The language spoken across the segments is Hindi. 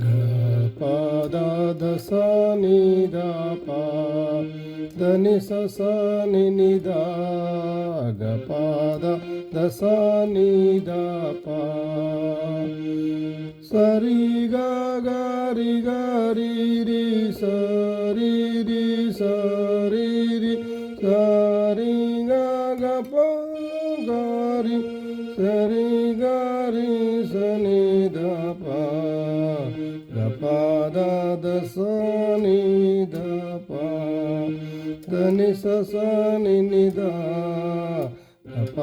ग प द द स नि द प द नि स स नि नि द ग प द द स नि द प स रि ग ग रि ग रि रि स रि रि स रि रि स रि ग ग प ग रि स रि ग रि स नि द प ग प द द स नि द प द नि स स नि नि द ग प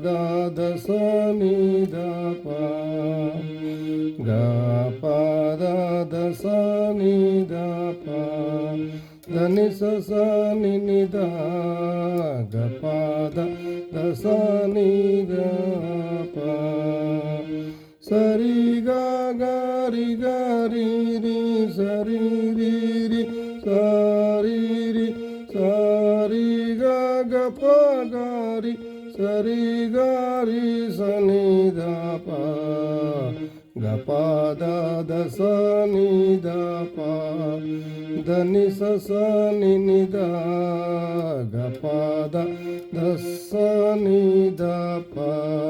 द द स नि द प ग प द द स नि द प द नि स स नि नि द ग प द द स नि द प स रि ग ग रि ग रि रि स रि रि रि स रि रि स रि ग ग प ग रि स रि ग रि स नि द प ग प द द स नि द प द नि स स नि नि द ग प द द स नि द प